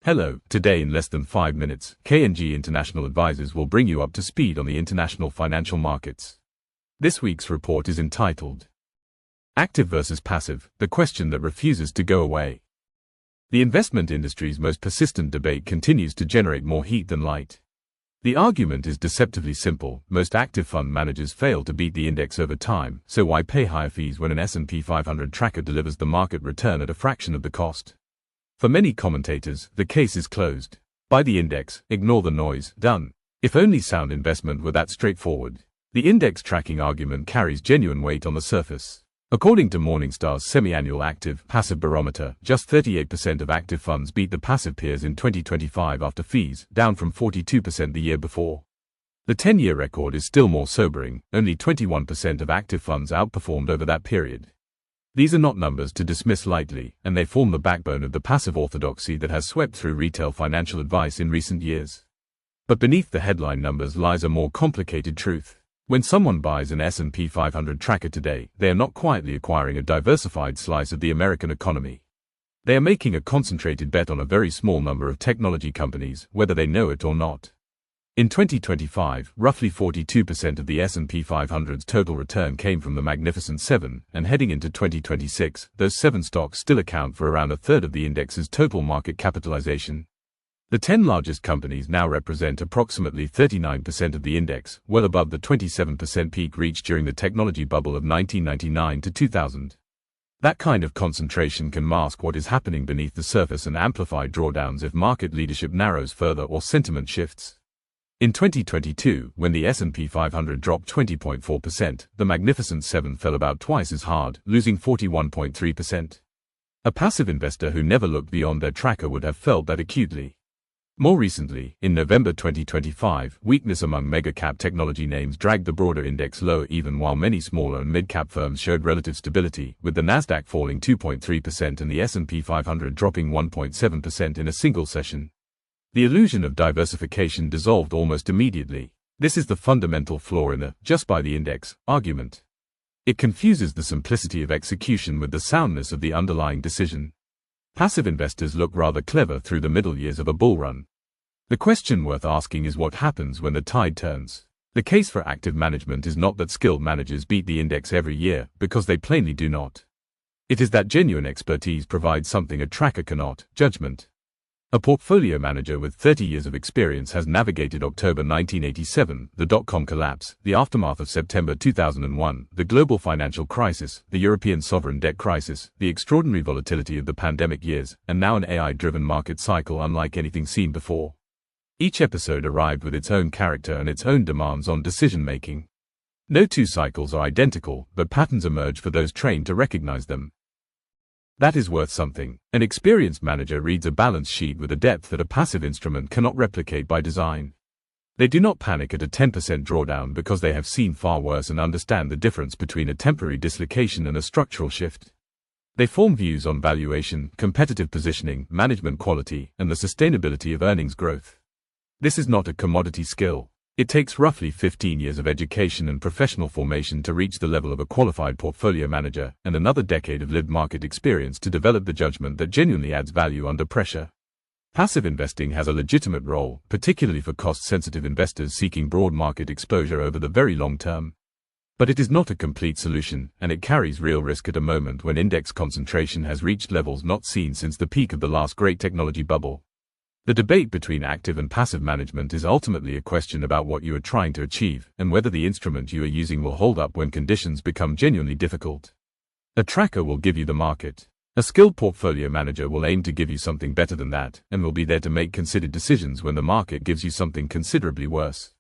Hello, today in less than 5 minutes, K&G International Advisors will bring you up to speed on the international financial markets. This week's report is entitled, Active versus Passive, the question that refuses to go away. The investment industry's most persistent debate continues to generate more heat than light. The argument is deceptively simple: most active fund managers fail to beat the index over time, so why pay higher fees when an S&P 500 tracker delivers the market return at a fraction of the cost? For many commentators, the case is closed. Buy the index, ignore the noise, done. If only sound investment were that straightforward. The index tracking argument carries genuine weight on the surface. According to Morningstar's semi-annual active-passive barometer, just 38% of active funds beat the passive peers in 2025 after fees, down from 42% the year before. The 10-year record is still more sobering: only 21% of active funds outperformed over that period. These are not numbers to dismiss lightly, and they form the backbone of the passive orthodoxy that has swept through retail financial advice in recent years. But beneath the headline numbers lies a more complicated truth. When someone buys an S&P 500 tracker today, they are not quietly acquiring a diversified slice of the American economy. They are making a concentrated bet on a very small number of technology companies, whether they know it or not. In 2025, roughly 42% of the S&P 500's total return came from the Magnificent Seven, and heading into 2026, those 7 stocks still account for around a third of the index's total market capitalization. The 10 largest companies now represent approximately 39% of the index, well above the 27% peak reached during the technology bubble of 1999 to 2000. That kind of concentration can mask what is happening beneath the surface and amplify drawdowns if market leadership narrows further or sentiment shifts. In 2022, when the S&P 500 dropped 20.4%, the Magnificent Seven fell about twice as hard, losing 41.3%. A passive investor who never looked beyond their tracker would have felt that acutely. More recently, in November 2025, weakness among mega-cap technology names dragged the broader index lower even while many smaller and mid-cap firms showed relative stability, with the Nasdaq falling 2.3% and the S&P 500 dropping 1.7% in a single session. The illusion of diversification dissolved almost immediately. This is the fundamental flaw in the "just buy the index" argument. It confuses the simplicity of execution with the soundness of the underlying decision. Passive investors look rather clever through the middle years of a bull run. The question worth asking is what happens when the tide turns. The case for active management is not that skilled managers beat the index every year, because they plainly do not. It is that genuine expertise provides something a tracker cannot: judgment. A portfolio manager with 30 years of experience has navigated October 1987, the dot-com collapse, the aftermath of September 2001, the global financial crisis, the European sovereign debt crisis, the extraordinary volatility of the pandemic years, and now an AI-driven market cycle unlike anything seen before. Each episode arrived with its own character and its own demands on decision-making. No two cycles are identical, but patterns emerge for those trained to recognize them. That is worth something. An experienced manager reads a balance sheet with a depth that a passive instrument cannot replicate by design. They do not panic at a 10% drawdown because they have seen far worse and understand the difference between a temporary dislocation and a structural shift. They form views on valuation, competitive positioning, management quality, and the sustainability of earnings growth. This is not a commodity skill. It takes roughly 15 years of education and professional formation to reach the level of a qualified portfolio manager, and another decade of lived market experience to develop the judgment that genuinely adds value under pressure. Passive investing has a legitimate role, particularly for cost-sensitive investors seeking broad market exposure over the very long term. But it is not a complete solution, and it carries real risk at a moment when index concentration has reached levels not seen since the peak of the last great technology bubble. The debate between active and passive management is ultimately a question about what you are trying to achieve, and whether the instrument you are using will hold up when conditions become genuinely difficult. A tracker will give you the market. A skilled portfolio manager will aim to give you something better than that, and will be there to make considered decisions when the market gives you something considerably worse.